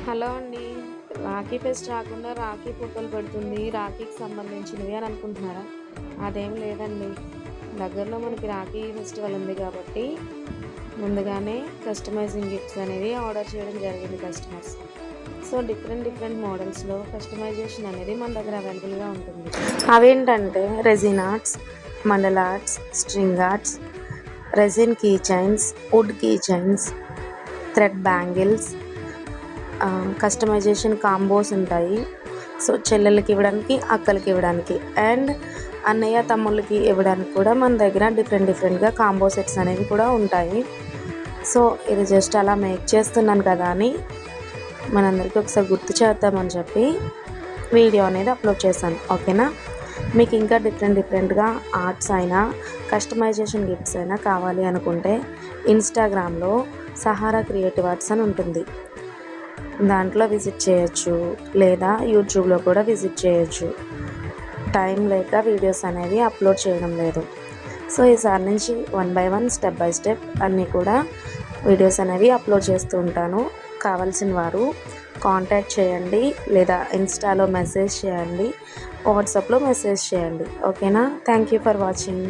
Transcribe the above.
Hello అండి. Rakhi pest రాకుండా రాఖీ ఫోటోలు పెడుతుంది రాఖీకి సంబంధించినవి అని అనుకుంటున్నారా? అదేం లేదండి. దగ్గరలో మనకి రాఖీ ఫెస్టివల్ ఉంది కాబట్టి ముందుగానే కస్టమైజింగ్ గిఫ్ట్స్ అనేవి ఆర్డర్ చేయడం జరిగింది కస్టమర్స్. సో డిఫరెంట్ మోడల్స్లో కస్టమైజేషన్ అనేది మన దగ్గర అవైలబుల్గా ఉంటుంది. అవేంటంటే resin arts, mandala arts, string arts, resin key chains, wood key chains, thread bangles, customization combos ఉంటాయి. సో చెల్లెలకి ఇవ్వడానికి, అక్కలకి ఇవ్వడానికి అండ్ అన్నయ్య తమ్ముళ్ళకి ఇవ్వడానికి కూడా మన దగ్గర డిఫరెంట్గా కాంబో సెట్స్ అనేవి కూడా ఉంటాయి. సో ఇది జస్ట్ అలా మేక్ చేస్తున్నాను కదా అని మనందరికీ ఒకసారి గుర్తు చేద్దామని చెప్పి వీడియో అనేది అప్లోడ్ చేశాను. ఓకేనా? మీకు ఇంకా డిఫరెంట్గా ఆర్ట్స్ అయినా కస్టమైజేషన్ గిఫ్ట్స్ అయినా కావాలి అనుకుంటే ఇన్స్టాగ్రామ్లో సహారా క్రియేటివ్ ఆర్ట్స్ అని ఉంటుంది. దాంట్లో విజిట్ చేయొచ్చు, లేదా యూట్యూబ్లో కూడా విజిట్ చేయొచ్చు. టైం లేక వీడియోస్ అనేవి అప్లోడ్ చేయడం లేదు. సో ఈసారి నుంచి 1 by 1 స్టెప్ బై స్టెప్ అన్నీ కూడా వీడియోస్ అనేవి అప్లోడ్ చేస్తూ ఉంటాను. కావాల్సిన వారు కాంటాక్ట్ చేయండి, లేదా ఇన్స్టాలో మెసేజ్ చేయండి, వాట్సాప్లో మెసేజ్ చేయండి. ఓకేనా? Thank you for watching.